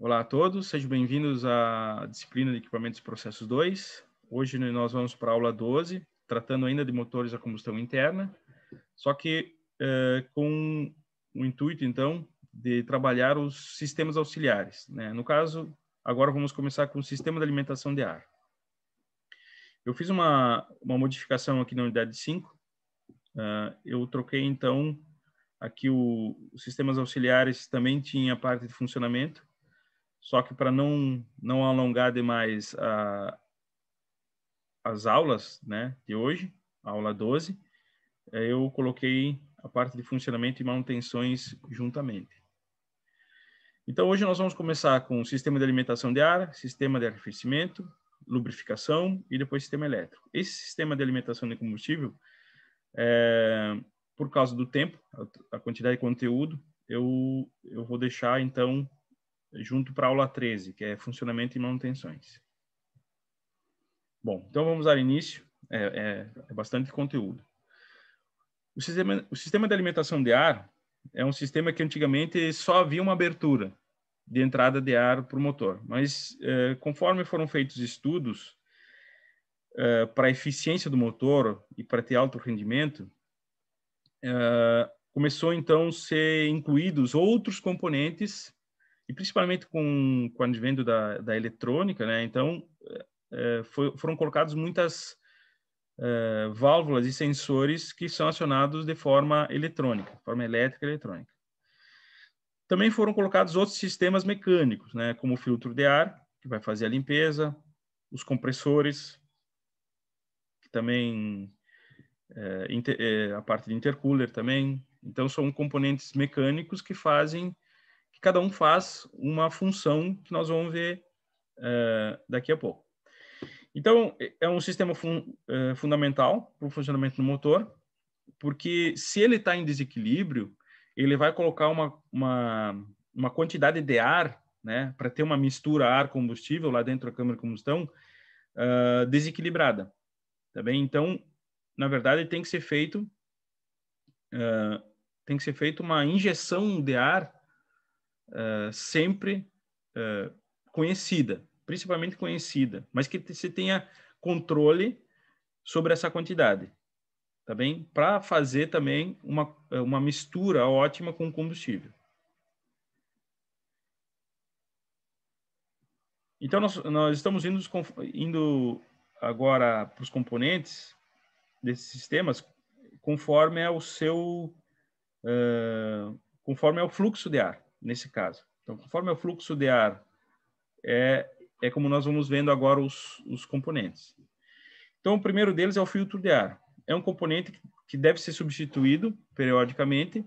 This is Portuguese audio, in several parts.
Olá a todos, sejam bem-vindos à disciplina de Equipamentos e Processos 2. Hoje nós vamos para a aula 12, tratando ainda de motores a combustão interna, só que com o intuito, então, de trabalhar os sistemas auxiliares, né? No caso, agora vamos começar com o sistema de alimentação de ar. Eu fiz uma modificação aqui na unidade 5. Eu troquei, então, aqui os sistemas auxiliares também tinha parte de funcionamento, só que para não alongar demais as aulas, né, de hoje, a aula 12, eu coloquei a parte de funcionamento e manutenções juntamente. Então, hoje nós vamos começar com o sistema de alimentação de ar, sistema de arrefecimento, lubrificação e depois sistema elétrico. Esse sistema de alimentação de combustível, por causa do tempo, a quantidade de conteúdo, eu vou deixar, então, junto para a aula 13, que é funcionamento e manutenções. Bom, então vamos dar início. É bastante conteúdo. O sistema de alimentação de ar é um sistema que antigamente só havia uma abertura de entrada de ar para o motor. Mas conforme foram feitos estudos para a eficiência do motor e para ter alto rendimento, começou então a ser incluídos outros componentes, e principalmente com o advento da eletrônica, né? Então foram colocados muitas válvulas e sensores que são acionados de forma eletrônica, forma elétrica e eletrônica. Também foram colocados outros sistemas mecânicos, né, como o filtro de ar, que vai fazer a limpeza, os compressores, que também a parte de intercooler também. Então, são componentes mecânicos que cada um faz uma função que nós vamos ver daqui a pouco. Então, é um sistema fundamental para o funcionamento do motor, porque se ele está em desequilíbrio, ele vai colocar uma quantidade de ar, né, para ter uma mistura ar-combustível lá dentro da câmara de combustão desequilibrada, tá bem? Então, na verdade, tem que ser feito uma injeção de ar sempre conhecida, principalmente conhecida, mas que você tenha controle sobre essa quantidade, tá bem? Para fazer também uma mistura ótima com o combustível. Então, nós estamos indo agora para os componentes desses sistemas conforme é conforme é o fluxo de ar, nesse caso. Então, conforme é o fluxo de ar, é como nós vamos vendo agora os componentes. Então, o primeiro deles é o filtro de ar. É um componente que deve ser substituído periodicamente,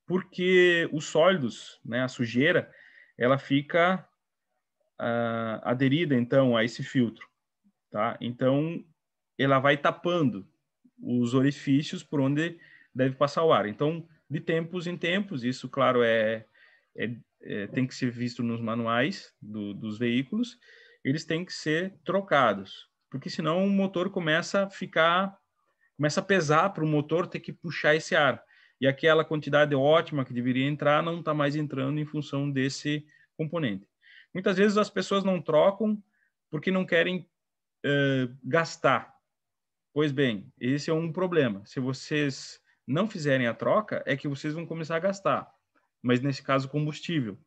porque os sólidos, né, a sujeira, ela fica aderida, então, a esse filtro, tá? Então, ela vai tapando os orifícios por onde deve passar o ar. Então, de tempos em tempos, isso, claro, tem que ser visto nos manuais dos veículos, eles têm que ser trocados, porque senão o motor começa a pesar para o motor ter que puxar esse ar. E aquela quantidade ótima que deveria entrar não está mais entrando em função desse componente. Muitas vezes as pessoas não trocam porque não querem gastar. Pois bem, esse é um problema. Se vocês não fizerem a troca, é que vocês vão começar a gastar. Mas nesse caso, combustível,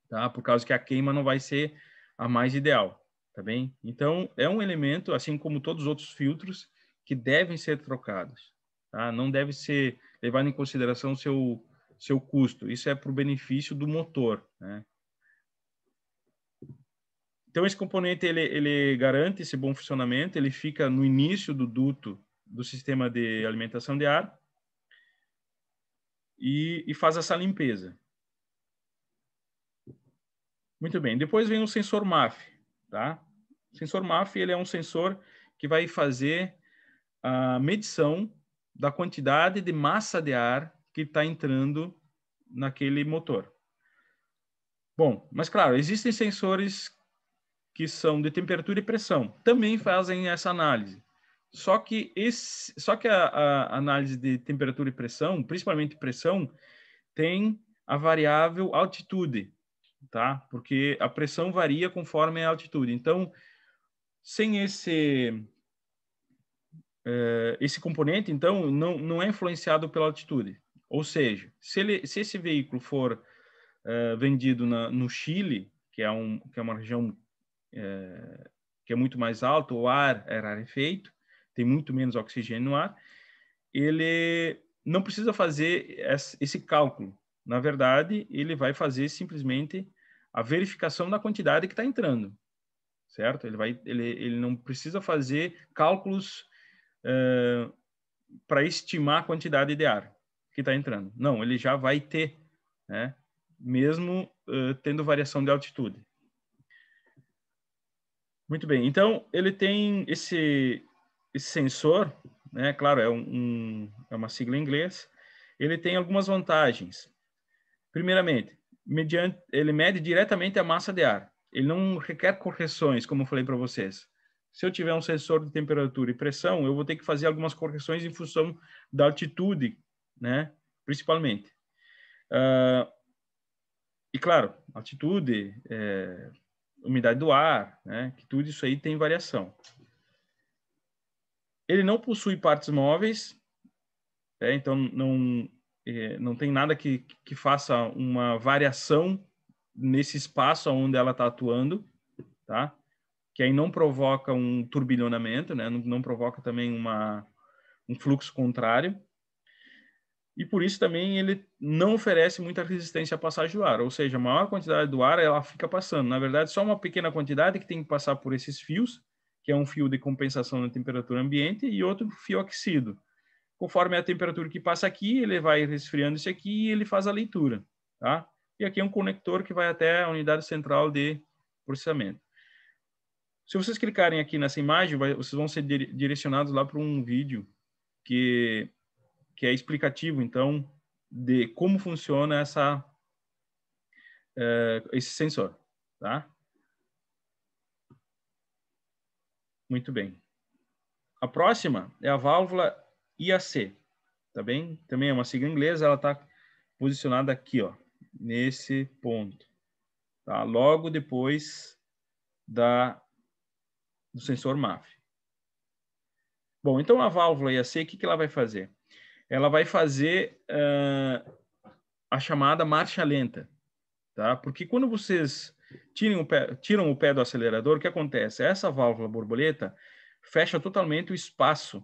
tá? Por causa que a queima não vai ser a mais ideal, tá bem? Então, é um elemento, assim como todos os outros filtros, que devem ser trocados, tá? Não deve ser levado em consideração o seu custo. Isso é para o benefício do motor, né? Então, esse componente, ele garante esse bom funcionamento, ele fica no início do duto do sistema de alimentação de ar e faz essa limpeza. Muito bem. Depois vem o sensor MAF, tá? O sensor MAF, ele é um sensor que vai fazer a medição da quantidade de massa de ar que está entrando naquele motor. Bom, mas claro, existem sensores que são de temperatura e pressão, também fazem essa análise. Só que a análise de temperatura e pressão, principalmente pressão, tem a variável altitude, tá? Porque a pressão varia conforme a altitude. Então, sem esse componente, então, não é influenciado pela altitude. Ou seja, se esse veículo for vendido no Chile, que é uma região que é muito mais alta, o ar é rarefeito, tem muito menos oxigênio no ar, ele não precisa fazer esse cálculo. Na verdade, ele vai fazer simplesmente a verificação da quantidade que está entrando, certo? Ele não precisa fazer cálculos para estimar a quantidade de ar que está entrando. Não, ele já vai ter, né? Mesmo tendo variação de altitude. Muito bem. Então, ele tem esse sensor, né? Claro, é uma sigla em inglês. Ele tem algumas vantagens. Primeiramente, ele mede diretamente a massa de ar. Ele não requer correções, como eu falei para vocês. Se eu tiver um sensor de temperatura e pressão, eu vou ter que fazer algumas correções em função da altitude, né? Principalmente. E claro, altitude, umidade do ar, né? Que tudo isso aí tem variação. Ele não possui partes móveis, então não tem nada que faça uma variação nesse espaço onde ela está atuando, tá? Que aí não provoca um turbilhonamento, né? Não provoca também um fluxo contrário. E por isso também ele não oferece muita resistência à passagem do ar, ou seja, a maior quantidade do ar ela fica passando. Na verdade, só uma pequena quantidade que tem que passar por esses fios, que é um fio de compensação na temperatura ambiente e outro fio aquecido. Conforme a temperatura que passa aqui, ele vai resfriando isso aqui e ele faz a leitura, tá? E aqui é um conector que vai até a unidade central de processamento. Se vocês clicarem aqui nessa imagem, vocês vão ser direcionados lá para um vídeo que é explicativo, então, de como funciona esse sensor, tá? Muito bem. A próxima é a válvula IAC, tá bem? Também é uma sigla inglesa, ela está posicionada aqui, ó, nesse ponto, tá? Logo depois do sensor MAF. Bom, então a válvula IAC, o que ela vai fazer? Ela vai fazer a chamada marcha lenta, tá? Porque quando vocês tiram o pé do acelerador, o que acontece? Essa válvula borboleta fecha totalmente o espaço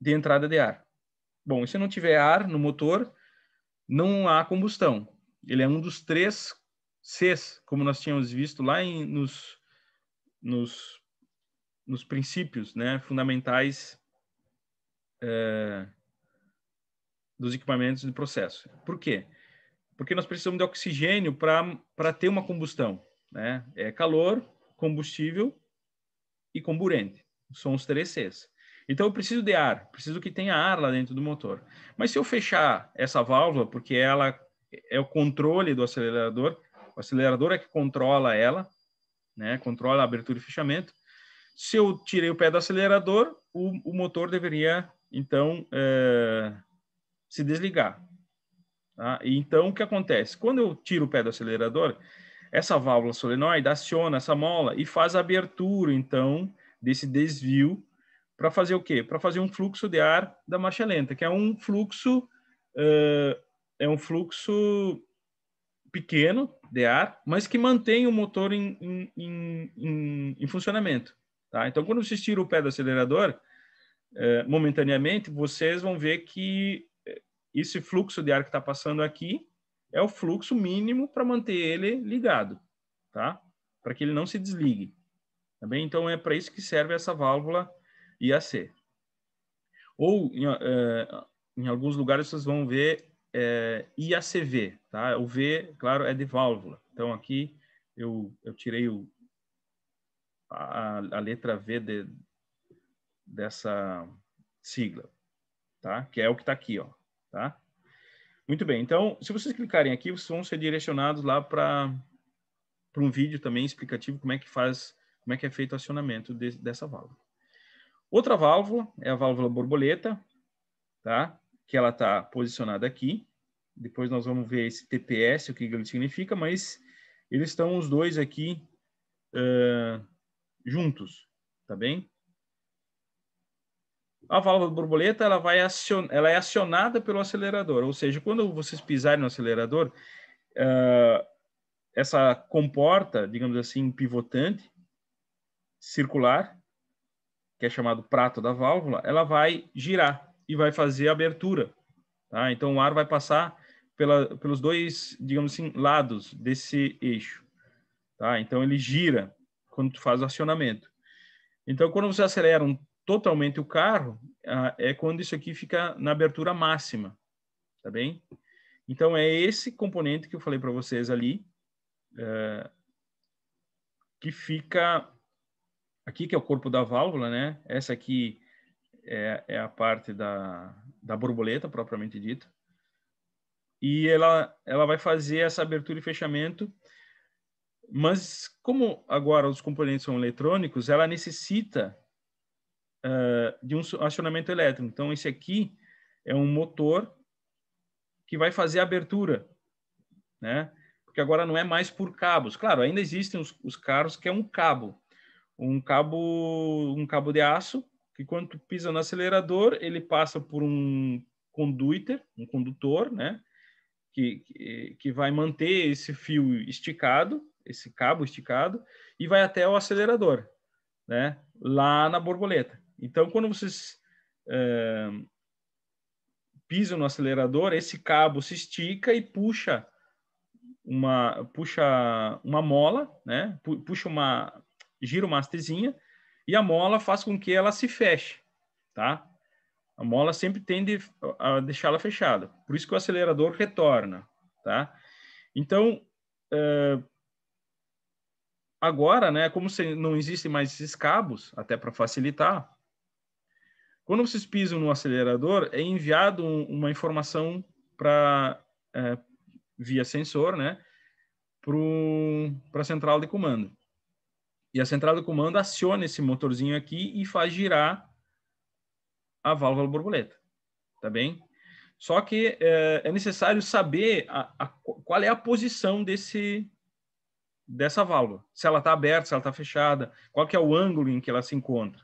de entrada de ar. Bom, e se não tiver ar no motor, não há combustão. Ele é um dos 3 Cs, como nós tínhamos visto lá nos princípios, né, fundamentais dos equipamentos de processo. Por quê? Porque nós precisamos de oxigênio para ter uma combustão, né? É calor, combustível e comburente. São os 3 Cs. Então eu preciso de ar, preciso que tenha ar lá dentro do motor. Mas se eu fechar essa válvula, porque ela é o controle do acelerador, o acelerador é que controla ela, né? Controla a abertura e fechamento. Se eu tirei o pé do acelerador, o motor deveria, então, se desligar. Tá? E então, o que acontece? Quando eu tiro o pé do acelerador, essa válvula solenoide aciona essa mola e faz a abertura, então, desse desvio para fazer o quê? Para fazer um fluxo de ar da marcha lenta, que é um fluxo pequeno de ar, mas que mantém o motor em funcionamento. Tá? Então, quando vocês tiram o pé do acelerador, momentaneamente, vocês vão ver que esse fluxo de ar que está passando aqui é o fluxo mínimo para manter ele ligado, tá? Para que ele não se desligue. Tá bem? Então, é para isso que serve essa válvula IAC. Ou, em alguns lugares, vocês vão ver IACV, tá? O V, claro, é de válvula. Então, aqui eu tirei a letra V dessa sigla, tá? Que é o que está aqui, ó, tá? Muito bem. Então, se vocês clicarem aqui, vocês vão ser direcionados lá para um vídeo também explicativo como é que é feito o acionamento dessa válvula. Outra válvula é a válvula borboleta, tá? Que ela está posicionada aqui, Depois nós vamos ver esse TPS, o que ele significa, mas eles estão os dois aqui juntos, tá bem? A válvula borboleta ela é acionada pelo acelerador, ou seja, quando vocês pisarem no acelerador, essa comporta, digamos assim, pivotante, circular, que é chamado prato da válvula, ela vai girar e vai fazer a abertura. Tá? Então, o ar vai passar pelos dois, digamos assim, lados desse eixo. Tá? Então, ele gira quando tu faz o acionamento. Então, quando você acelera totalmente o carro, é quando isso aqui fica na abertura máxima. Tá bem? Então, é esse componente que eu falei para vocês ali, que fica aqui, que é o corpo da válvula, né? Essa aqui é a parte da borboleta, propriamente dita. E ela vai fazer essa abertura e fechamento, mas como agora os componentes são eletrônicos, ela necessita de um acionamento elétrico. Então, esse aqui é um motor que vai fazer a abertura, né? Porque agora não é mais por cabos. Claro, ainda existem os carros que é um cabo de aço, que quando tu pisa no acelerador, ele passa por um condutor, né? Que vai manter esse fio esticado, esse cabo esticado, e vai até o acelerador, né? Lá na borboleta. Então, quando vocês pisam no acelerador, esse cabo se estica e puxa uma mola, né? Gira uma hastezinha, e a mola faz com que ela se feche, tá? A mola sempre tende a deixá-la fechada. Por isso que o acelerador retorna, tá? Então, agora, né, como não existem mais esses cabos, até para facilitar, quando vocês pisam no acelerador, é enviado uma informação via sensor, né, para a central de comando. E a central de comando aciona esse motorzinho aqui e faz girar a válvula borboleta, tá bem? Só que é necessário saber qual é a posição dessa válvula. Se ela está aberta, se ela está fechada, qual que é o ângulo em que ela se encontra,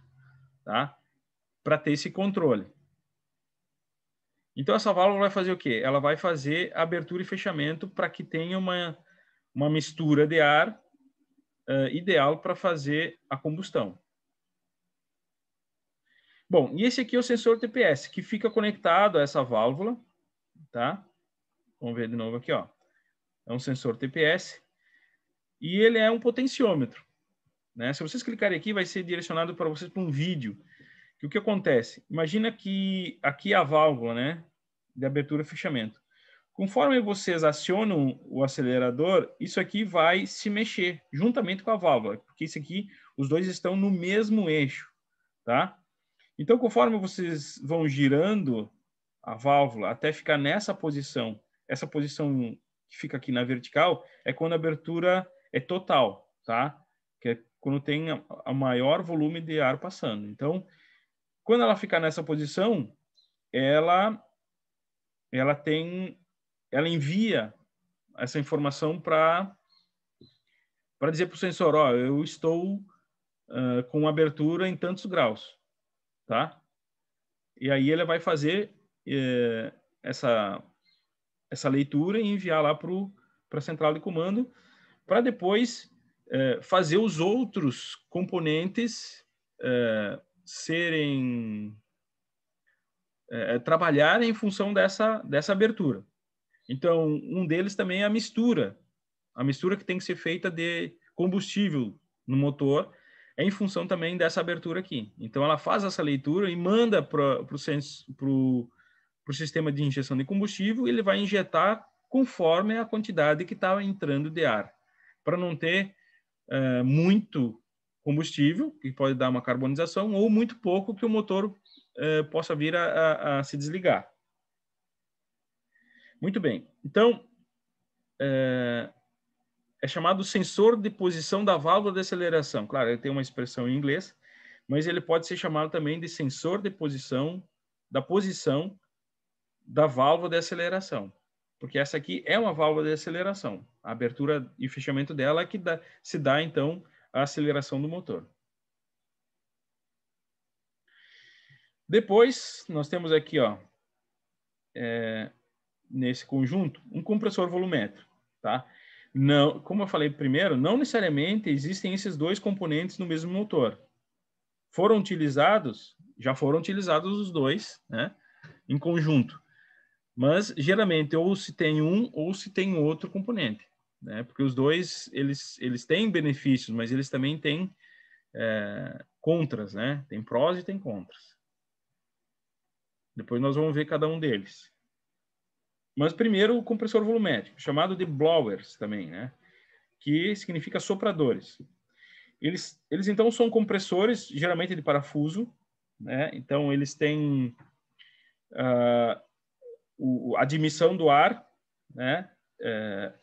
tá? Para ter esse controle. Então, essa válvula vai fazer o quê? Ela vai fazer abertura e fechamento para que tenha uma mistura de ar ideal para fazer a combustão. Bom, e esse aqui é o sensor TPS, que fica conectado a essa válvula, tá? Vamos ver de novo aqui, ó. É um sensor TPS e ele é um potenciômetro, né? Se vocês clicarem aqui, vai ser direcionado para vocês para um vídeo. Que o que acontece? Imagina que aqui é a válvula, né? De abertura e fechamento. Conforme vocês acionam o acelerador, isso aqui vai se mexer juntamente com a válvula, porque isso aqui, os dois estão no mesmo eixo, tá? Então, conforme vocês vão girando a válvula até ficar nessa posição, essa posição que fica aqui na vertical é quando a abertura é total, tá? Que é quando tem a maior volume de ar passando. Então, quando ela ficar nessa posição, ela envia essa informação para dizer para o sensor, ó, eu estou com abertura em tantos graus, tá? E aí ele vai fazer essa leitura e enviar lá para a central de comando, para depois fazer os outros componentes trabalharem em função dessa abertura. Então, um deles também é a mistura que tem que ser feita de combustível no motor é em função também dessa abertura aqui. Então, ela faz essa leitura e manda para o sistema de injeção de combustível e ele vai injetar conforme a quantidade que está entrando de ar, para não ter muito combustível, que pode dar uma carbonização, ou muito pouco, que o motor possa vir a se desligar. Muito bem. Então, é chamado sensor de posição da válvula de aceleração. Claro, ele tem uma expressão em inglês, mas ele pode ser chamado também de sensor de posição da válvula de aceleração. porque essa aqui é uma válvula de aceleração. A abertura e fechamento dela é que se dá, então, a aceleração do motor. Depois, nós temos aqui, ó, nesse conjunto, um compressor volumétrico, tá? Não, como eu falei primeiro, não necessariamente existem esses dois componentes no mesmo motor. Já foram utilizados os dois, né, em conjunto. Mas, geralmente, ou se tem um ou se tem outro componente, né? Porque os dois, eles têm benefícios, mas eles também têm contras, né? Tem prós e tem contras. Depois nós vamos ver cada um deles. Mas primeiro o compressor volumétrico, chamado de blowers também, né? Que significa sopradores. Eles então são compressores, geralmente de parafuso, né? Então eles têm a admissão do ar, né?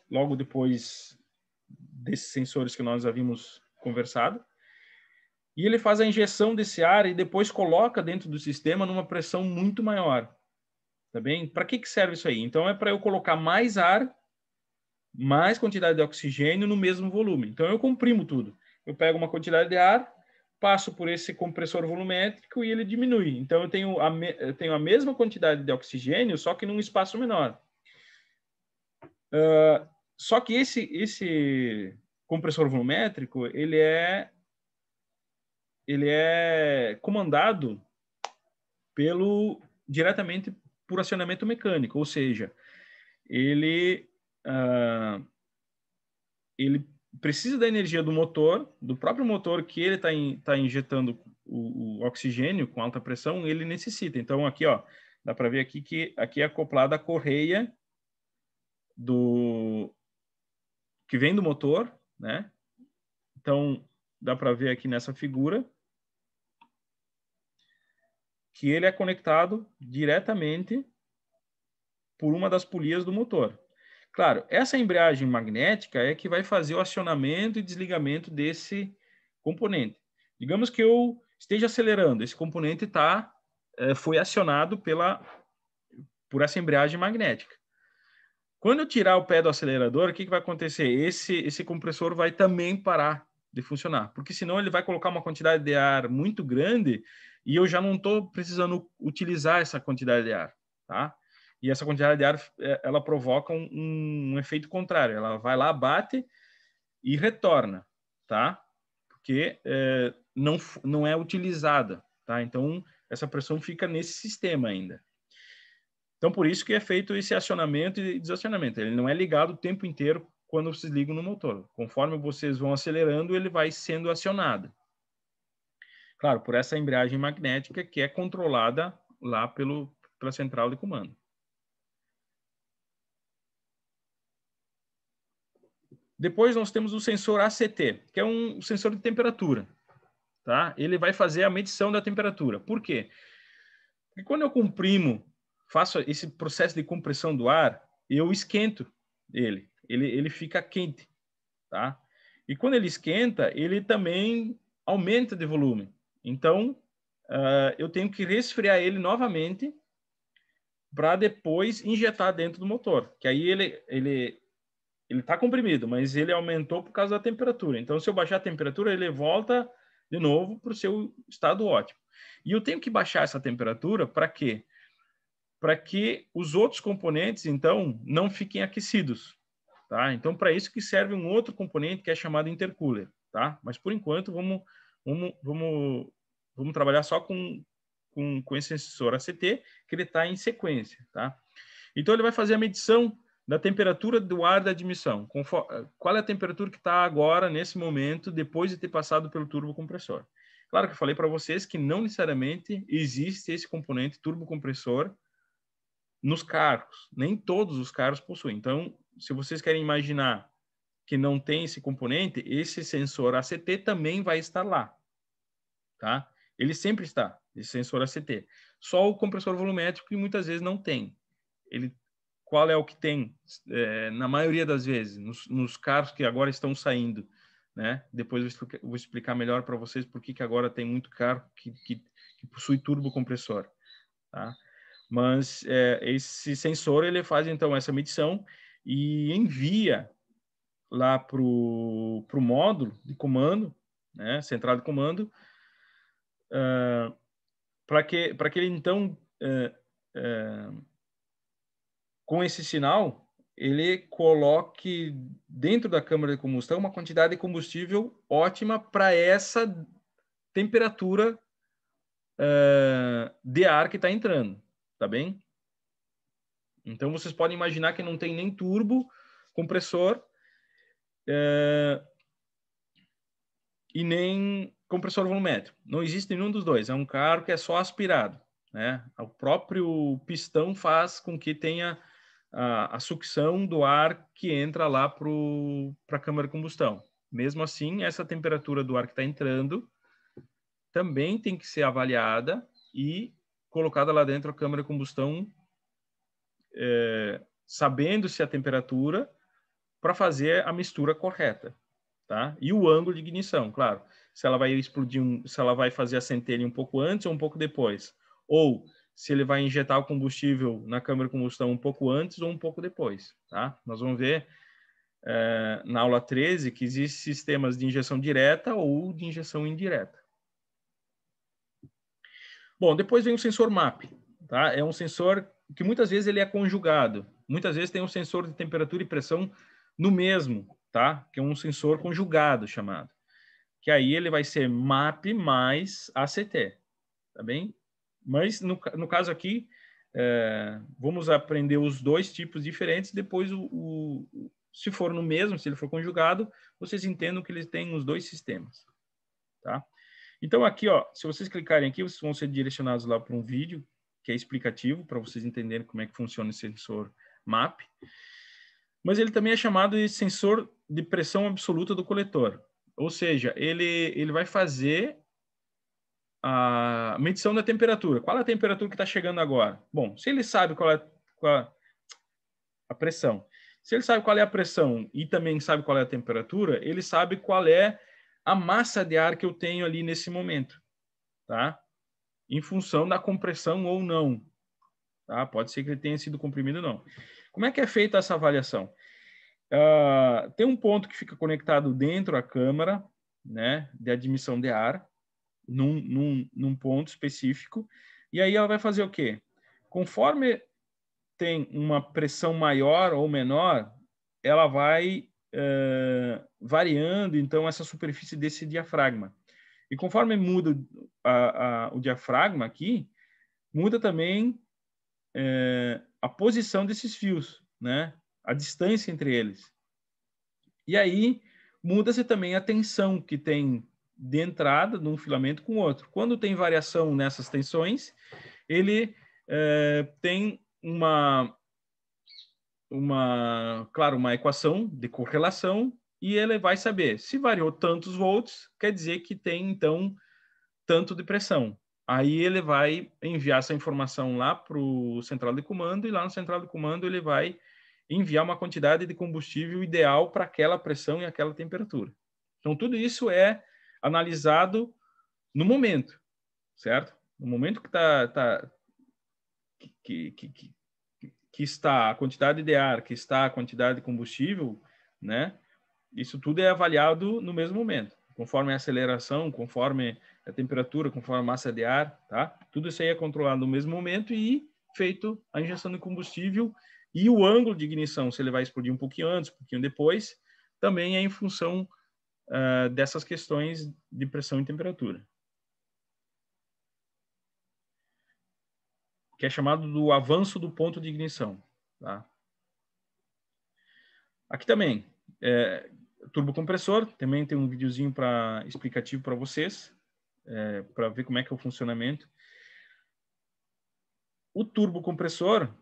Logo depois desses sensores que nós havíamos conversado. E ele faz a injeção desse ar e depois coloca dentro do sistema numa pressão muito maior. Tá bem? Para que serve isso aí? Então é para eu colocar mais ar, mais quantidade de oxigênio no mesmo volume. Então eu comprimo tudo. Eu pego uma quantidade de ar, passo por esse compressor volumétrico e ele diminui. Então eu tenho a mesma quantidade de oxigênio, só que num espaço menor. Só que esse compressor volumétrico, ele é comandado diretamente por acionamento mecânico, ou seja, ele precisa da energia do motor, do próprio motor que ele está injetando o oxigênio com alta pressão, ele necessita. Então, aqui, ó, dá para ver aqui que aqui é acoplada a correia que vem do motor, né? Então, dá para ver aqui nessa figura que ele é conectado diretamente por uma das polias do motor. Claro, essa embreagem magnética é que vai fazer o acionamento e desligamento desse componente. Digamos que eu esteja acelerando, esse componente foi acionado por essa embreagem magnética. Quando eu tirar o pé do acelerador, o que vai acontecer? Esse compressor vai também parar de funcionar, porque senão ele vai colocar uma quantidade de ar muito grande e eu já não estou precisando utilizar essa quantidade de ar, tá? E essa quantidade de ar, ela provoca um efeito contrário. Ela vai lá, bate e retorna, tá? Porque não é utilizada, tá? Então, essa pressão fica nesse sistema ainda. Então, por isso que é feito esse acionamento e desacionamento. Ele não é ligado o tempo inteiro quando vocês ligam no motor. Conforme vocês vão acelerando, ele vai sendo acionado. Claro, por essa embreagem magnética que é controlada lá pela central de comando. Depois nós temos o sensor ACT, que é um sensor de temperatura. Tá? Ele vai fazer a medição da temperatura. Por quê? Porque quando eu faço esse processo de compressão do ar, eu esquento ele. Ele fica quente. Tá? E quando ele esquenta, ele também aumenta de volume. Então, eu tenho que resfriar ele novamente para depois injetar dentro do motor. Que aí ele está comprimido, mas ele aumentou por causa da temperatura. Então, se eu baixar a temperatura, ele volta de novo para o seu estado ótimo. E eu tenho que baixar essa temperatura para quê? Para que os outros componentes, então, não fiquem aquecidos. Tá? Então, para isso que serve um outro componente que é chamado intercooler. Tá? Mas, por enquanto, vamos trabalhar só com esse sensor ACT, que ele está em sequência. Tá? Então, ele vai fazer a medição da temperatura do ar da admissão. Qual é a temperatura que está agora, nesse momento, depois de ter passado pelo turbocompressor. Claro que eu falei para vocês que não necessariamente existe esse componente turbocompressor nos carros. Nem todos os carros possuem. Então, se vocês querem imaginar que não tem esse componente, esse sensor ACT também vai estar lá. Tá? Ele sempre está, esse sensor ACT. Só o compressor volumétrico que muitas vezes não tem. Qual é o que tem, na maioria das vezes, nos carros que agora estão saindo, né? Depois eu vou explicar melhor para vocês por que agora tem muito carro que possui turbocompressor, tá? Mas esse sensor ele faz então essa medição e envia lá para o módulo de comando, né, central de comando, para que ele então com esse sinal ele coloque dentro da câmara de combustão uma quantidade de combustível ótima para essa temperatura de ar que está entrando, tá bem? Então vocês podem imaginar que não tem nem turbo, compressor e nem compressor volumétrico. Não existe nenhum dos dois. É um carro que é só aspirado, né? O próprio pistão faz com que tenha a sucção do ar que entra lá para a câmara de combustão. Mesmo assim, essa temperatura do ar que está entrando também tem que ser avaliada e colocada lá dentro da câmara de combustão, sabendo se a temperatura para fazer a mistura correta, tá? E o ângulo de ignição, claro. Se ela vai explodir, se ela vai fazer a centelha um pouco antes ou um pouco depois, ou se ele vai injetar o combustível na câmara de combustão um pouco antes ou um pouco depois, tá? Nós vamos ver na aula 13 que existem sistemas de injeção direta ou de injeção indireta. Bom, depois vem o sensor MAP, tá? É um sensor que muitas vezes ele é conjugado. Muitas vezes tem um sensor de temperatura e pressão no mesmo, tá? Que é um sensor conjugado chamado. Que aí ele vai ser MAP mais ACT, tá bem? Mas no caso aqui, vamos aprender os dois tipos diferentes. Depois, se for no mesmo, se ele for conjugado, vocês entendam que eles têm os dois sistemas, tá? Então aqui, ó, se vocês clicarem aqui, vocês vão ser direcionados lá para um vídeo que é explicativo para vocês entenderem como é que funciona esse sensor MAP. Mas ele também é chamado de sensor de pressão absoluta do coletor. Ou seja, ele vai fazer a medição da temperatura. Qual é a temperatura que está chegando agora? Bom, se ele sabe qual é a pressão, se ele sabe qual é a pressão e também sabe qual é a temperatura, ele sabe qual é a massa de ar que eu tenho ali nesse momento, tá? Em função da compressão ou não, tá? Pode ser que ele tenha sido comprimido ou não. Como é que é feita essa avaliação? Tem um ponto que fica conectado dentro da câmara, né, de admissão de ar, num ponto específico, e aí ela vai fazer o quê? Conforme tem uma pressão maior ou menor, ela vai variando, então, essa superfície desse diafragma. E conforme muda o diafragma aqui, muda também a posição desses fios, né? A distância entre eles. E aí, muda-se também a tensão que tem de entrada de um filamento com o outro. Quando tem variação nessas tensões, ele tem claro, uma equação de correlação e ele vai saber se variou tantos volts, quer dizer que tem, então, tanto de pressão. Aí ele vai enviar essa informação lá para o central de comando e lá no central de comando ele vai enviar uma quantidade de combustível ideal para aquela pressão e aquela temperatura. Então, tudo isso é analisado no momento, certo? No momento que está a quantidade de ar, que está a quantidade de combustível, né? Isso tudo é avaliado no mesmo momento, conforme a aceleração, conforme a temperatura, conforme a massa de ar, tá? Tudo isso aí é controlado no mesmo momento e feito a injeção de combustível e o ângulo de ignição, se ele vai explodir um pouquinho antes, um pouquinho depois, também é em função dessas questões de pressão e temperatura. Que é chamado do avanço do ponto de ignição, tá? Aqui também, turbocompressor, também tem um videozinho explicativo para vocês, para ver como é que é o funcionamento. O turbocompressor,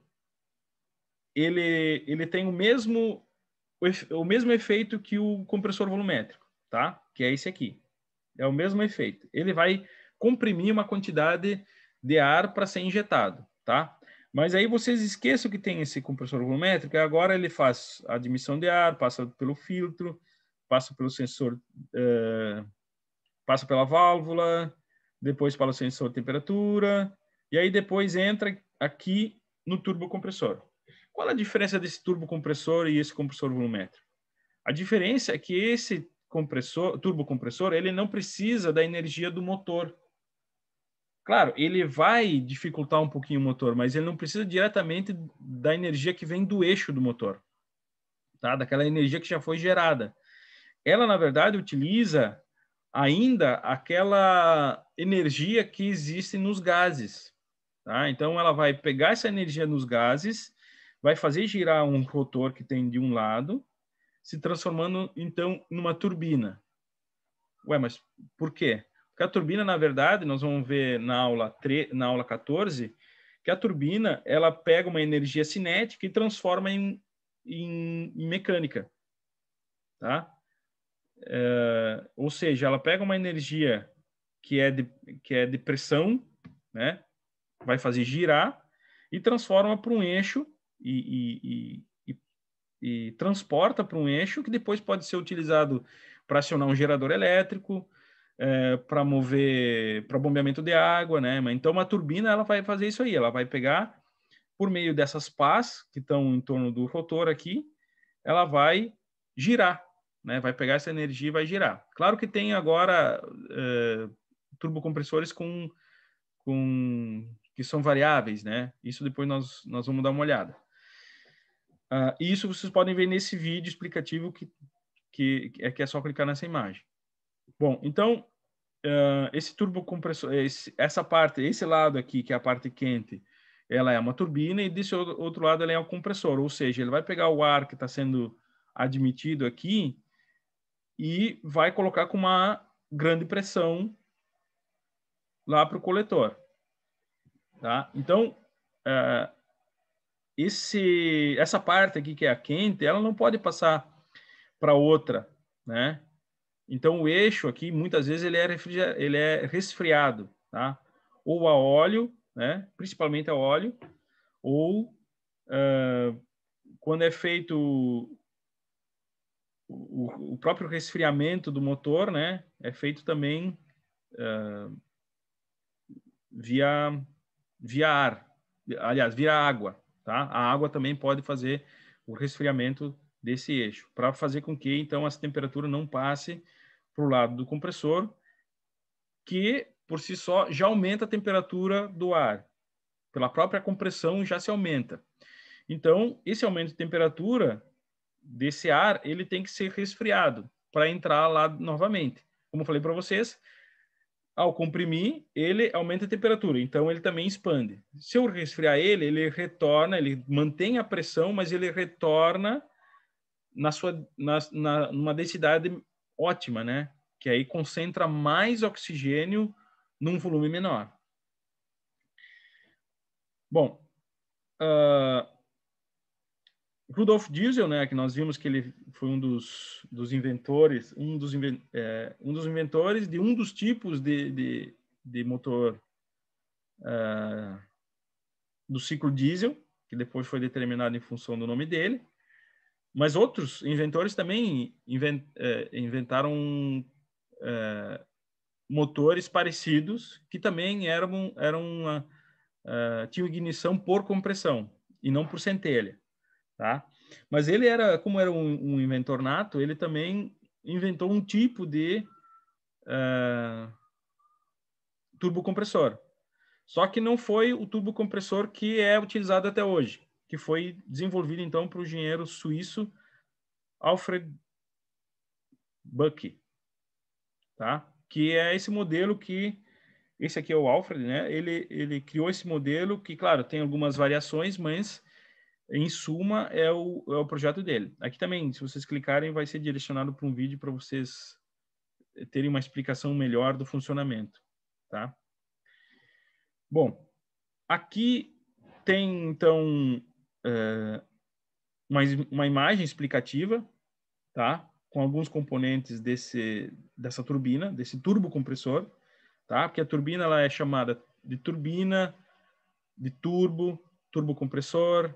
ele tem o mesmo efeito que o compressor volumétrico, tá? Que é esse aqui. É o mesmo efeito. Ele vai comprimir uma quantidade de ar para ser injetado, tá? Mas aí vocês esqueçam que tem esse compressor volumétrico, e agora ele faz a admissão de ar, passa pelo filtro, passa pelo sensor, passa pela válvula, depois pelo sensor de temperatura, e aí depois entra aqui no turbocompressor. Qual a diferença desse turbocompressor e esse compressor volumétrico? A diferença é que esse turbocompressor, ele não precisa da energia do motor. Claro, ele vai dificultar um pouquinho o motor, mas ele não precisa diretamente da energia que vem do eixo do motor, tá? Daquela energia que já foi gerada. Ela, na verdade, utiliza ainda aquela energia que existe nos gases, tá? Então, ela vai pegar essa energia nos gases, vai fazer girar um rotor que tem de um lado, se transformando, então, numa turbina. Ué, mas por quê? Porque a turbina, na verdade, nós vamos ver na aula 14, que a turbina, ela pega uma energia cinética e transforma em mecânica, tá? Ou seja, ela pega uma energia que é de pressão, né? Vai fazer girar e transforma para um eixo e transporta para um eixo que depois pode ser utilizado para acionar um gerador elétrico, para mover, para bombeamento de água, né? Então, uma turbina, ela vai fazer isso aí, ela vai pegar, por meio dessas pás que estão em torno do rotor aqui, ela vai girar, né? Vai pegar essa energia e vai girar. Claro que tem agora turbocompressores que são variáveis, né? Isso depois nós vamos dar uma olhada. Isso vocês podem ver nesse vídeo explicativo que é só clicar nessa imagem. Bom, então, esse turbocompressor, essa parte, esse lado aqui, que é a parte quente, ela é uma turbina, e desse outro lado ela é um compressor, ou seja, ele vai pegar o ar que está sendo admitido aqui e vai colocar com uma grande pressão lá para o coletor. Tá? Então, essa parte aqui que é a quente, ela não pode passar para outra, né? Então, o eixo aqui, muitas vezes, ele é resfriado, tá? Ou a óleo, né? Principalmente a óleo, ou quando é feito o próprio resfriamento do motor, né? É feito também via ar, aliás, via água, tá? A água também pode fazer o resfriamento desse eixo, para fazer com que, então, essa temperatura não passe para o lado do compressor, que, por si só, já aumenta a temperatura do ar. Pela própria compressão, já se aumenta. Então, esse aumento de temperatura desse ar, ele tem que ser resfriado para entrar lá novamente. Como eu falei para vocês, ao comprimir, ele aumenta a temperatura, então ele também expande. Se eu resfriar ele retorna, ele mantém a pressão, mas ele retorna numa densidade ótima, né? Que aí concentra mais oxigênio num volume menor. Bom, Rudolf Diesel, né, que nós vimos que ele foi um dos inventores, um dos inventores de um dos tipos de motor do ciclo diesel, que depois foi determinado em função do nome dele. Mas outros inventores também inventaram motores parecidos que também tinham ignição por compressão e não por centelha, tá? Mas ele como era um inventor nato, ele também inventou um tipo de turbocompressor. Só que não foi o turbocompressor que é utilizado até hoje, que foi desenvolvido então por o engenheiro suíço Alfred Bucke, tá? Que é esse modelo esse aqui é o Alfred, né? Ele criou esse modelo que, claro, tem algumas variações, mas em suma é o projeto dele. Aqui também, se vocês clicarem, vai ser direcionado para um vídeo para vocês terem uma explicação melhor do funcionamento, tá? Bom, aqui tem então uma imagem explicativa, tá? Com alguns componentes dessa turbina, desse turbocompressor, tá? Porque a turbina ela é chamada de turbina, de turbocompressor,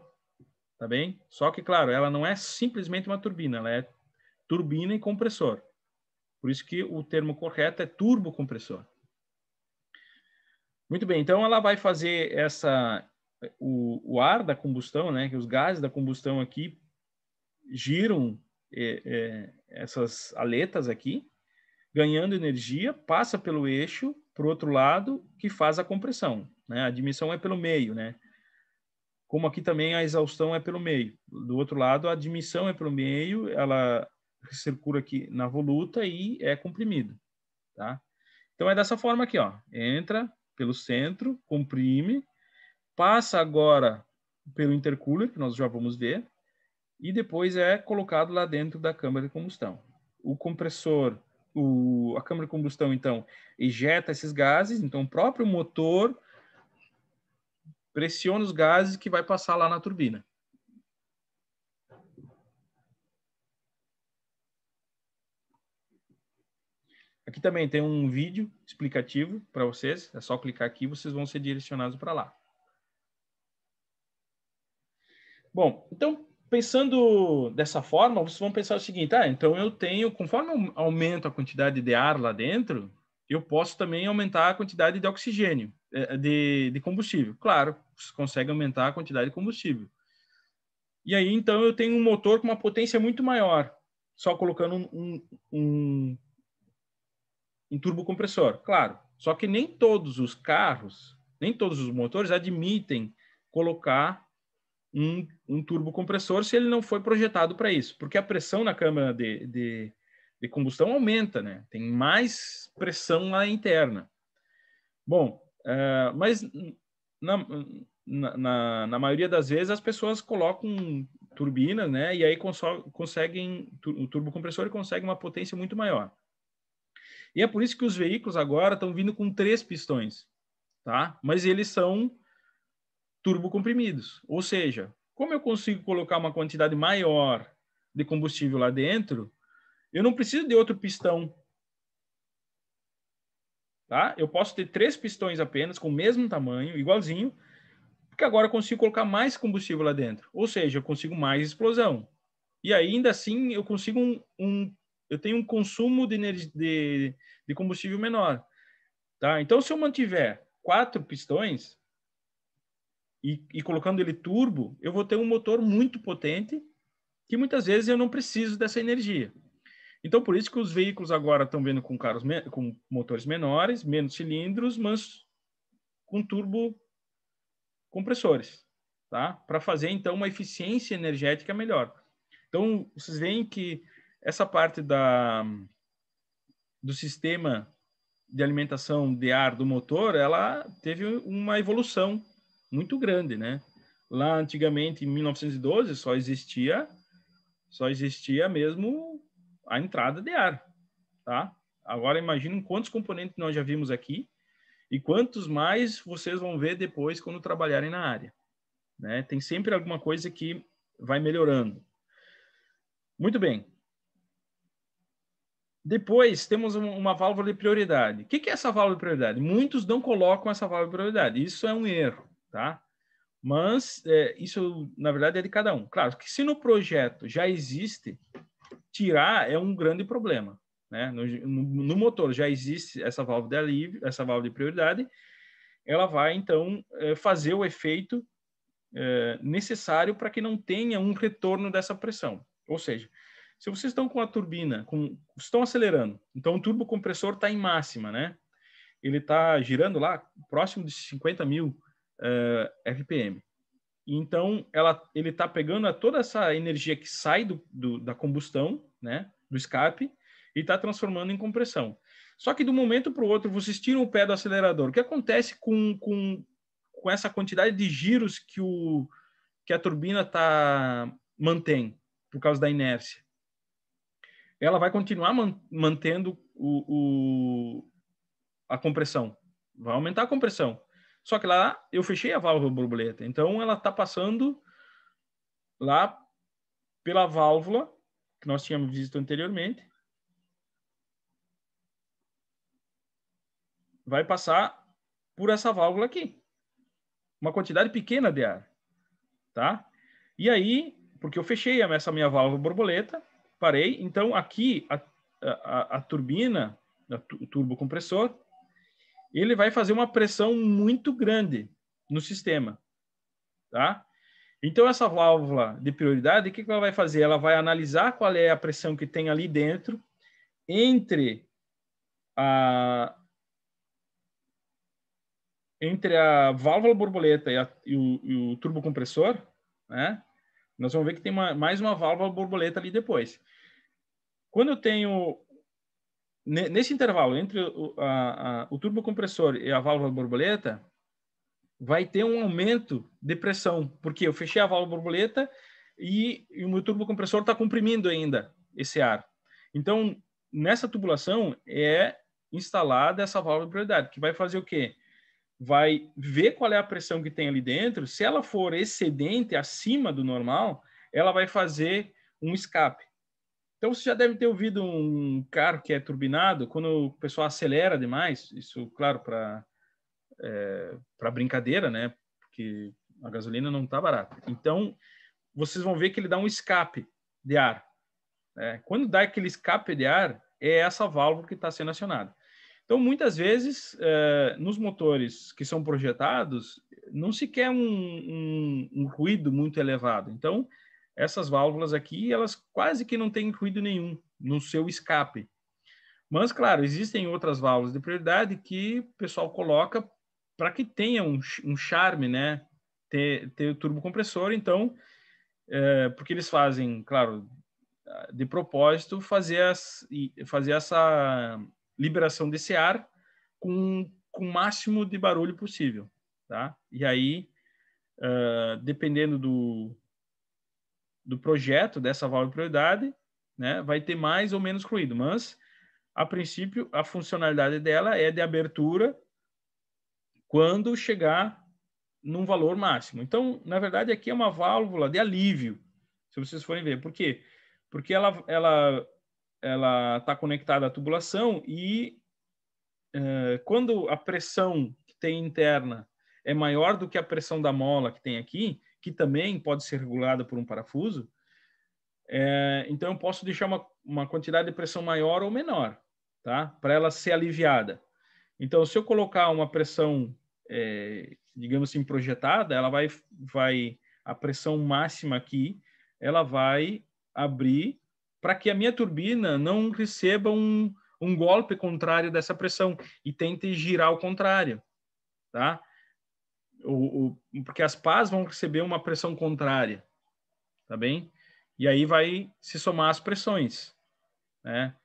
tá bem? Só que, claro, ela não é simplesmente uma turbina, ela é turbina e compressor. Por isso que o termo correto é turbocompressor. Muito bem, então ela vai fazer o ar da combustão, né, que os gases da combustão aqui giram essas aletas aqui, ganhando energia, passa pelo eixo para o outro lado, que faz a compressão, né? A admissão é pelo meio, né? Como aqui também a exaustão é pelo meio. Do outro lado, a admissão é pelo meio, ela circula aqui na voluta e é comprimido, tá? Então é dessa forma aqui, ó. Entra pelo centro, comprime, passa agora pelo intercooler, que nós já vamos ver, e depois é colocado lá dentro da câmara de combustão. O compressor, a câmara de combustão, então, ejeta esses gases, então o próprio motor pressiona os gases que vai passar lá na turbina. Aqui também tem um vídeo explicativo para vocês, é só clicar aqui e vocês vão ser direcionados para lá. Bom, então, pensando dessa forma, vocês vão pensar o seguinte, então eu tenho, conforme eu aumento a quantidade de ar lá dentro, eu posso também aumentar a quantidade de oxigênio, de combustível. Claro, você consegue aumentar a quantidade de combustível. E aí, então, eu tenho um motor com uma potência muito maior, só colocando um turbocompressor, claro. Só que nem todos os carros, nem todos os motores admitem colocar um turbocompressor se ele não foi projetado para isso, porque a pressão na câmara de combustão aumenta, né? Tem mais pressão lá interna. Bom, mas na maioria das vezes as pessoas colocam turbinas, né? E aí conseguem, o turbocompressor consegue uma potência muito maior. E é por isso que os veículos agora estão vindo com 3 pistões, tá? Mas eles são turbocomprimidos. Ou seja, como eu consigo colocar uma quantidade maior de combustível lá dentro, eu não preciso de outro pistão. Tá? Eu posso ter 3 pistões apenas, com o mesmo tamanho, igualzinho, porque agora eu consigo colocar mais combustível lá dentro. Ou seja, eu consigo mais explosão. E ainda assim, eu consigo eu tenho um consumo de, energia, de combustível menor. Tá? Então, se eu mantiver 4 pistões e colocando ele turbo, eu vou ter um motor muito potente que muitas vezes eu não preciso dessa energia. Então, por isso que os veículos agora estão vendo com carros com motores menores, menos cilindros, mas com turbo compressores, tá? Para fazer, então, uma eficiência energética melhor. Então, vocês veem que essa parte do sistema de alimentação de ar do motor, ela teve uma evolução muito grande, né? Lá antigamente, em 1912, só existia mesmo a entrada de ar, tá? Agora imaginem quantos componentes nós já vimos aqui e quantos mais vocês vão ver depois quando trabalharem na área, né? Tem sempre alguma coisa que vai melhorando. Muito bem. Depois temos uma válvula de prioridade. O que é essa válvula de prioridade? Muitos não colocam essa válvula de prioridade. Isso é um erro, tá? Mas isso, na verdade, é de cada um. Claro que se no projeto já existe, tirar é um grande problema, né? No motor já existe essa válvula de alívio, essa válvula de prioridade, ela vai, então, fazer o efeito necessário para que não tenha um retorno dessa pressão. Ou seja, se vocês estão com a turbina, estão acelerando, então o turbocompressor está em máxima, né? Ele está girando lá próximo de 50.000 RPM. Então, ele está pegando toda essa energia que sai da combustão, né, do escape, e está transformando em compressão. Só que, de um momento para o outro, vocês tiram o pé do acelerador. O que acontece com essa quantidade de giros que a turbina mantém, por causa da inércia? Ela vai continuar mantendo a compressão. Vai aumentar a compressão. Só que lá eu fechei a válvula borboleta. Então, ela está passando lá pela válvula que nós tínhamos visto anteriormente. Vai passar por essa válvula aqui. Uma quantidade pequena de ar. Tá? E aí, porque eu fechei essa minha válvula borboleta, parei. Então, aqui, a turbina, o turbocompressor, ele vai fazer uma pressão muito grande no sistema. tá? Então, essa válvula de prioridade, o que ela vai fazer? Ela vai analisar qual é a pressão que tem ali dentro entre a válvula borboleta e o turbocompressor, né? Nós vamos ver que tem mais uma válvula borboleta ali depois. Quando eu tenho, nesse intervalo entre o turbocompressor e a válvula borboleta, vai ter um aumento de pressão, porque eu fechei a válvula borboleta e o meu turbocompressor está comprimindo ainda esse ar. Então, nessa tubulação é instalada essa válvula de prioridade, que vai fazer o quê? Vai ver qual é a pressão que tem ali dentro. Se ela for excedente, acima do normal, ela vai fazer um escape. Então, você já deve ter ouvido um carro que é turbinado, quando o pessoal acelera demais, isso, claro, para brincadeira, né? Porque a gasolina não está barata. Então, vocês vão ver que ele dá um escape de ar. Né? Quando dá aquele escape de ar, é essa válvula que está sendo acionada. Então, muitas vezes, nos motores que são projetados, não se quer um ruído muito elevado. Então, essas válvulas aqui, elas quase que não têm ruído nenhum no seu escape. Mas, claro, existem outras válvulas de prioridade que o pessoal coloca para que tenha um charme, né? Ter o turbocompressor, então, porque eles fazem, claro, de propósito, fazer essa liberação desse ar com o máximo de barulho possível, tá? E aí, dependendo do projeto dessa válvula de prioridade, né, vai ter mais ou menos ruído, mas, a princípio, a funcionalidade dela é de abertura quando chegar num valor máximo. Então, na verdade, aqui é uma válvula de alívio, se vocês forem ver. Por quê? Porque ela está conectada à tubulação e quando a pressão que tem interna é maior do que a pressão da mola que tem aqui, que também pode ser regulada por um parafuso, então eu posso deixar uma quantidade de pressão maior ou menor, tá? Para ela ser aliviada. Então, se eu colocar uma pressão, digamos assim, projetada, ela a pressão máxima aqui, ela vai abrir para que a minha turbina não receba um golpe contrário dessa pressão e tente girar ao contrário, tá? Porque as pás vão receber uma pressão contrária, tá bem? E aí vai se somar as pressões, né?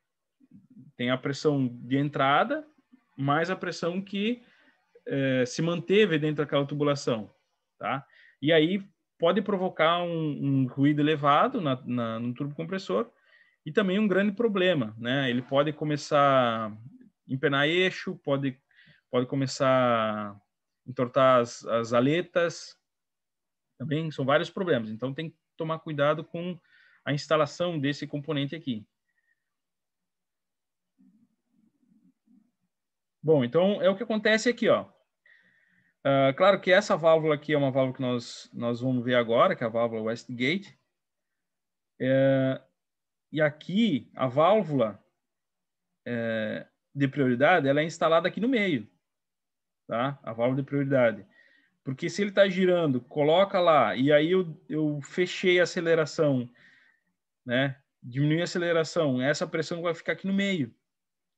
Tem a pressão de entrada, mais a pressão que se manteve dentro daquela tubulação, tá? E aí pode provocar um ruído elevado no turbocompressor e também um grande problema, né? Ele pode começar a empenar eixo, pode começar a entortar as aletas, também são vários problemas. Então tem que tomar cuidado com a instalação desse componente aqui. Bom, então é o que acontece aqui, ó. Claro que essa válvula aqui é uma válvula que nós vamos ver agora, que é a válvula Westgate. E aqui, a válvula de prioridade, ela é instalada aqui no meio, tá? A válvula de prioridade. Porque se ele está girando, coloca lá, e aí eu fechei a aceleração, né? Diminui a aceleração, essa pressão vai ficar aqui no meio.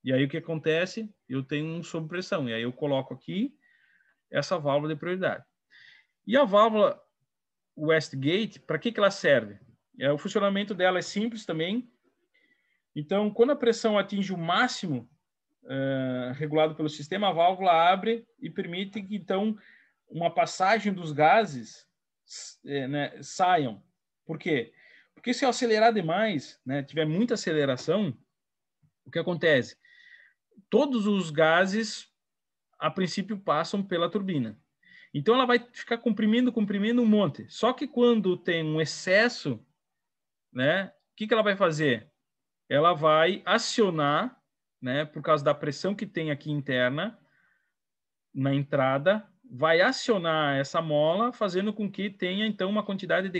E aí o que acontece? Eu tenho um sob pressão, e aí eu coloco aqui essa válvula de prioridade. E a válvula Westgate, para que ela serve? O funcionamento dela é simples também. Então, quando a pressão atinge o máximo regulado pelo sistema, a válvula abre e permite que, então, uma passagem dos gases né, saiam. Por quê? Porque se eu acelerar demais, né, tiver muita aceleração, o que acontece? Todos os gases, a princípio, passam pela turbina. Então, ela vai ficar comprimindo um monte. Só que quando tem um excesso, né, o que ela vai fazer? Ela vai acionar, né, por causa da pressão que tem aqui interna, na entrada, vai acionar essa mola, fazendo com que tenha, então, uma quantidade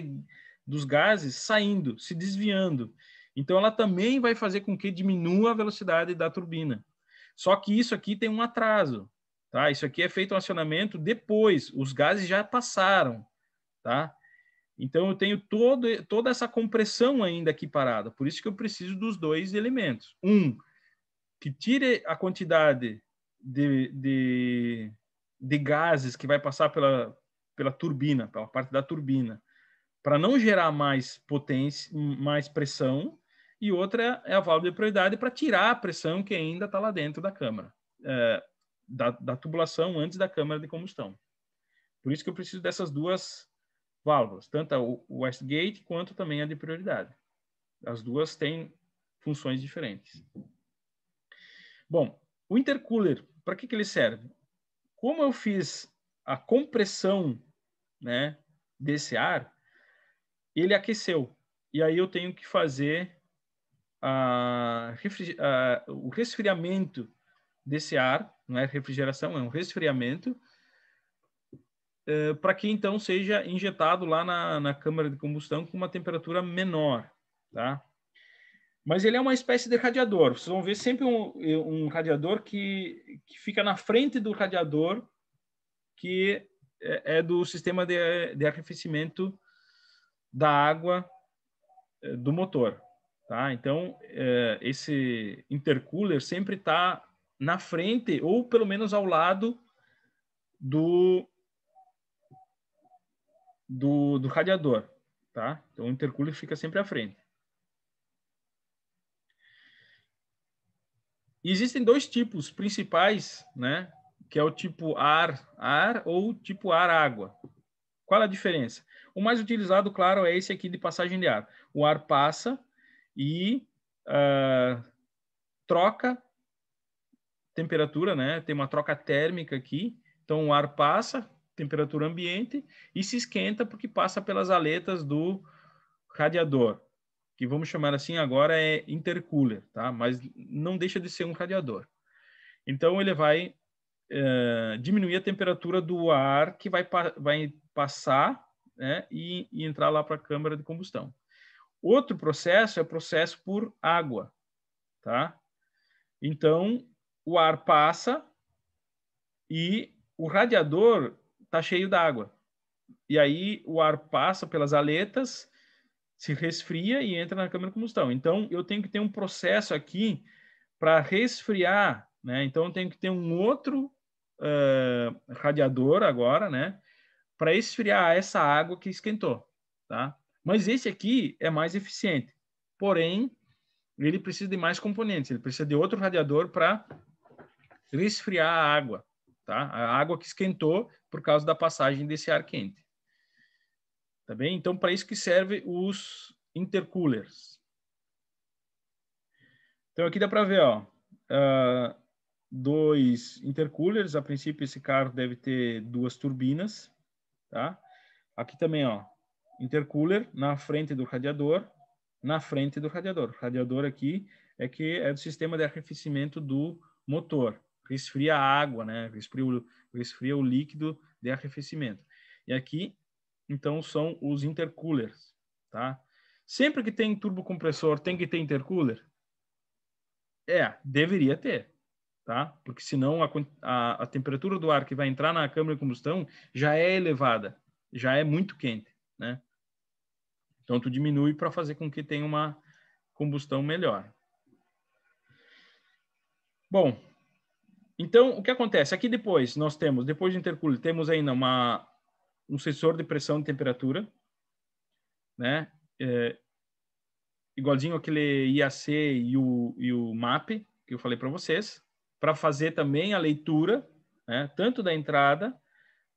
dos gases saindo, se desviando. Então, ela também vai fazer com que diminua a velocidade da turbina. Só que isso aqui tem um atraso. Tá? Isso aqui é feito um acionamento depois, os gases já passaram. tá? Então, eu tenho toda essa compressão ainda aqui parada. Por isso que eu preciso dos dois elementos. Um, que tire a quantidade de gases que vai passar pela turbina, pela parte da turbina, para não gerar mais potência, mais pressão. E outra é a válvula de prioridade para tirar a pressão que ainda está lá dentro da câmara, da tubulação antes da câmara de combustão. Por isso que eu preciso dessas duas válvulas, tanto o wastegate quanto também a de prioridade. As duas têm funções diferentes. Bom, o intercooler, para que ele serve? Como eu fiz a compressão, né, desse ar, ele aqueceu. E aí eu tenho que fazer o resfriamento desse ar, não é refrigeração, é um resfriamento, para que então seja injetado lá na câmara de combustão com uma temperatura menor, tá? Mas ele é uma espécie de radiador. Vocês vão ver sempre um radiador que fica na frente do radiador que é do sistema de arrefecimento da água do motor, tá? Então, esse intercooler sempre está na frente ou pelo menos ao lado do radiador, tá? Então, o intercooler fica sempre à frente. E existem dois tipos principais, né? Que é o tipo ar ou tipo ar-água. Qual a diferença? O mais utilizado, claro, é esse aqui de passagem de ar. O ar passa e troca temperatura, né? Tem uma troca térmica aqui. Então, o ar passa, temperatura ambiente, e se esquenta porque passa pelas aletas do radiador, que vamos chamar assim agora é intercooler, tá? Mas não deixa de ser um radiador. Então, ele vai diminuir a temperatura do ar que vai passar, né, e entrar lá para a câmara de combustão. Outro processo é o processo por água, tá? Então, o ar passa e o radiador está cheio d'água. E aí o ar passa pelas aletas, se resfria e entra na câmara de combustão. Então, eu tenho que ter um processo aqui para resfriar, né? Então, eu tenho que ter um outro radiador agora, né? Para esfriar essa água que esquentou, tá? Mas esse aqui é mais eficiente. Porém, ele precisa de mais componentes. Ele precisa de outro radiador para resfriar a água, tá? A água que esquentou por causa da passagem desse ar quente. Tá bem? Então, para isso que serve os intercoolers. Então, aqui dá para ver, ó, dois intercoolers. A princípio, esse carro deve ter duas turbinas, tá? Aqui também, ó, intercooler na frente do radiador, na frente do radiador. O radiador aqui é do sistema de arrefecimento do motor. Resfria a água, né? Resfria o líquido de arrefecimento. E aqui, então, são os intercoolers, tá? Sempre que tem turbocompressor, tem que ter intercooler? Deveria ter, tá? Porque senão a temperatura do ar que vai entrar na câmara de combustão já é elevada, já é muito quente, né? Então, tu diminui para fazer com que tenha uma combustão melhor. Bom, então, o que acontece? Aqui depois, nós temos, depois do intercooler, temos ainda um sensor de pressão e temperatura, né? Igualzinho aquele IAC e o MAP, que eu falei para vocês, para fazer também a leitura, né? Tanto da entrada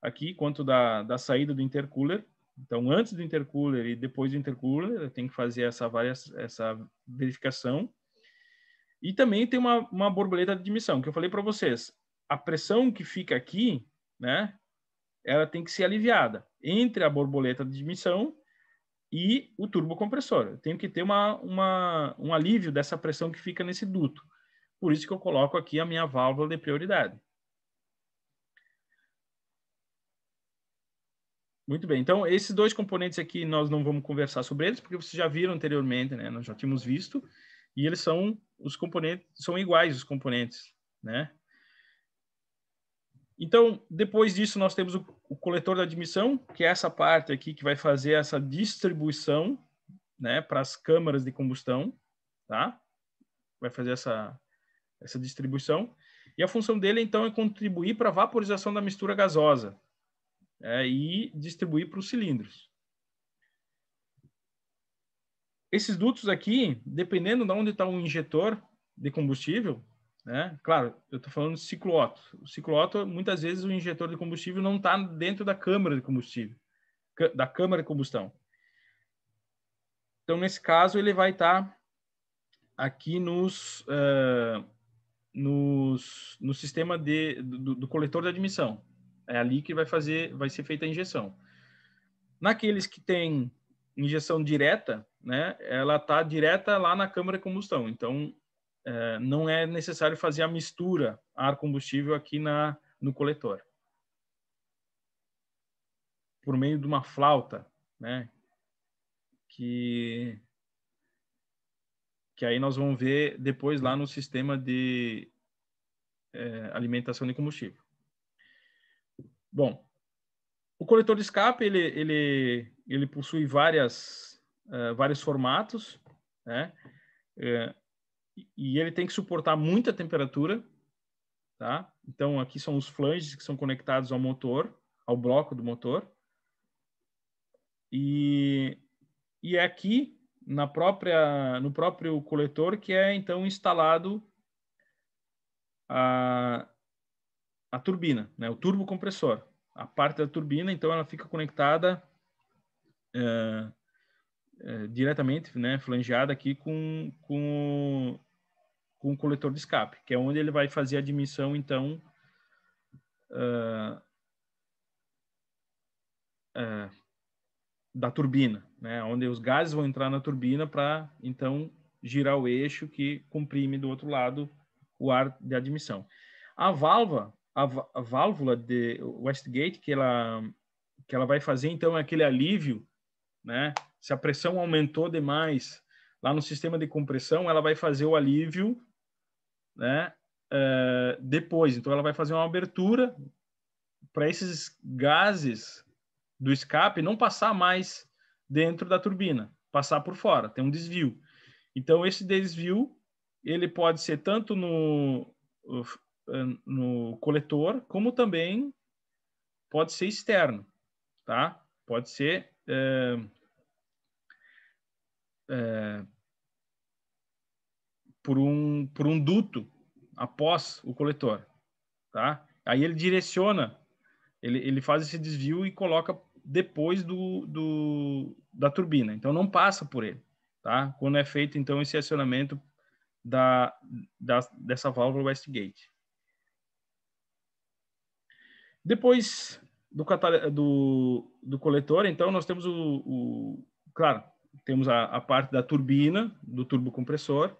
aqui, quanto da saída do intercooler. Então, antes do intercooler e depois do intercooler, eu tenho que fazer essa verificação. E também tem uma borboleta de admissão, que eu falei para vocês. A pressão que fica aqui, né, ela tem que ser aliviada entre a borboleta de admissão e o turbocompressor. Eu tenho que ter um alívio dessa pressão que fica nesse duto. Por isso que eu coloco aqui a minha válvula de prioridade. Muito bem. Então, esses dois componentes aqui, nós não vamos conversar sobre eles, porque vocês já viram anteriormente, né? Nós já tínhamos visto. E eles são os componentes, são iguais os componentes, né? Então, depois disso, nós temos o coletor da admissão, que é essa parte aqui que vai fazer essa distribuição, né, para as câmaras de combustão, tá? Vai fazer essa distribuição. E a função dele, então, é contribuir para a vaporização da mistura gasosa, e distribuir para os cilindros. Esses dutos aqui, dependendo de onde está o injetor de combustível, né? Claro, eu estou falando de ciclo Otto. O ciclo Otto, muitas vezes, o injetor de combustível não está dentro da câmara de combustível, da câmara de combustão. Então, nesse caso, ele vai estar aqui no sistema do coletor de admissão. É ali que vai ser feita a injeção. Naqueles que tem injeção direta, né, ela está direta lá na câmara de combustão. Então, não é necessário fazer a mistura ar-combustível aqui no coletor. Por meio de uma flauta, né, que aí nós vamos ver depois lá no sistema de alimentação de combustível. Bom, o coletor de escape, ele possui vários formatos, né? E ele tem que suportar muita temperatura, tá? Então, aqui são os flanges que são conectados ao motor, ao bloco do motor. E é aqui, no próprio coletor, que é, então, instalado a turbina, né? O turbocompressor. A parte da turbina, então, ela fica conectada diretamente, né, flangeada aqui com o coletor de escape, que é onde ele vai fazer a admissão, então, da turbina, né, onde os gases vão entrar na turbina para, então, girar o eixo que comprime do outro lado o ar de admissão. A válvula de Westgate, que ela vai fazer, então, aquele alívio, né, se a pressão aumentou demais lá no sistema de compressão, ela vai fazer o alívio, né, depois. Então, ela vai fazer uma abertura para esses gases do escape não passar mais dentro da turbina, passar por fora, tem um desvio. Então, esse desvio, ele pode ser tanto no coletor, como também pode ser externo, tá? Pode ser por um duto após o coletor, tá? Aí ele direciona, ele faz esse desvio e coloca depois da turbina. Então, não passa por ele, tá? Quando é feito, então, esse acionamento dessa válvula Westgate. Depois do coletor, então, nós temos claro, temos a parte da turbina, do turbocompressor,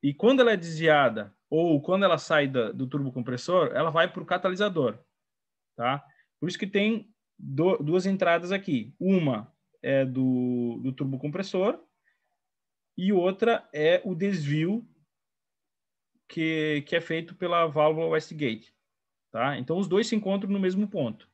e quando ela é desviada ou quando ela sai do turbocompressor, ela vai para o catalisador, tá? Por isso que tem duas entradas aqui. Uma é do turbocompressor e outra é o desvio que é feito pela válvula Westgate, tá? Então, os dois se encontram no mesmo ponto.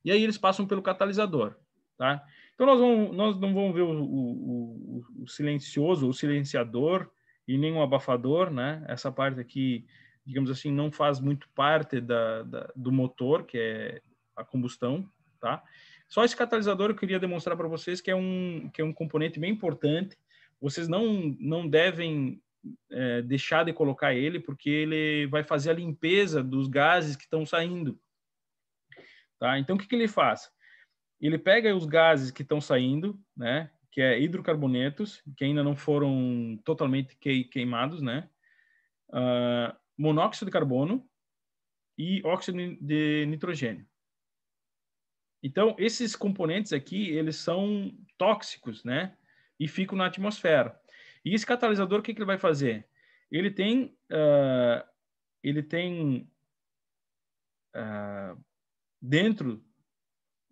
E aí eles passam pelo catalisador, tá? Então, nós não vamos ver o silencioso, o silenciador e nem o abafador, né? Essa parte aqui, digamos assim, não faz muito parte do motor, que é a combustão, tá? Só esse catalisador eu queria demonstrar para vocês que é um componente bem importante. Vocês não devem deixar de colocar ele, porque ele vai fazer a limpeza dos gases que estão saindo, tá? Então, o que ele faz? Ele pega os gases que estão saindo, né, que é hidrocarbonetos, que ainda não foram totalmente queimados, né, monóxido de carbono e óxido de nitrogênio. Então, esses componentes aqui, eles são tóxicos, né, e ficam na atmosfera. E esse catalisador, o que ele vai fazer? Ele tem dentro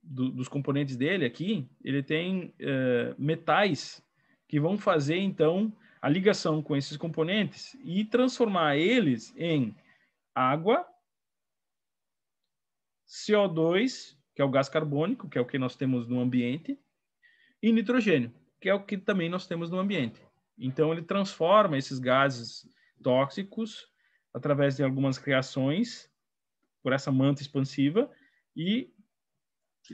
dos componentes dele aqui, ele tem metais que vão fazer, então, a ligação com esses componentes e transformar eles em água CO2, que é o gás carbônico, que é o que nós temos no ambiente, e nitrogênio, que é o que também nós temos no ambiente. Então, ele transforma esses gases tóxicos através de algumas reações por essa manta expansiva e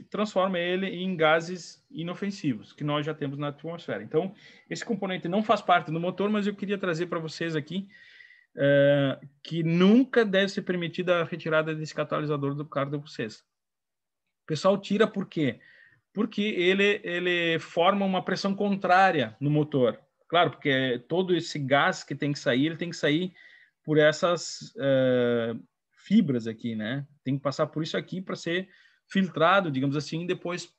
transforma ele em gases inofensivos, que nós já temos na atmosfera. Então, esse componente não faz parte do motor, mas eu queria trazer para vocês aqui que nunca deve ser permitida a retirada desse catalisador do carro de vocês. O pessoal tira por quê? Porque ele forma uma pressão contrária no motor. Claro, porque todo esse gás que tem que sair, ele tem que sair por essas fibras aqui, né? Tem que passar por isso aqui para ser filtrado, digamos assim, e depois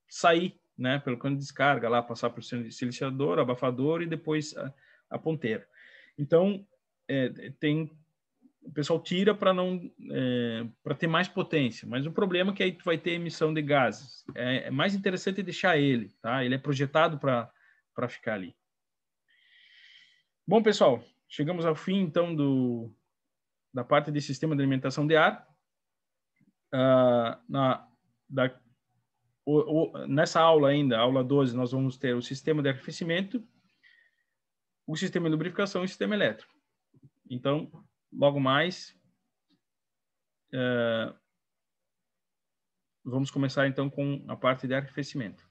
sair, né? Pelo cano de descarga lá, passar por silenciador, abafador e depois a ponteira. Então, o pessoal tira para não para ter mais potência, mas o problema é que aí tu vai ter emissão de gases. É mais interessante deixar ele, tá? Ele é projetado para ficar ali. Bom, pessoal, chegamos ao fim então da parte de sistema de alimentação de ar. Nessa aula ainda, aula 12, nós vamos ter o sistema de arrefecimento, o sistema de lubrificação e o sistema elétrico. Então, logo mais, vamos começar então com a parte de arrefecimento.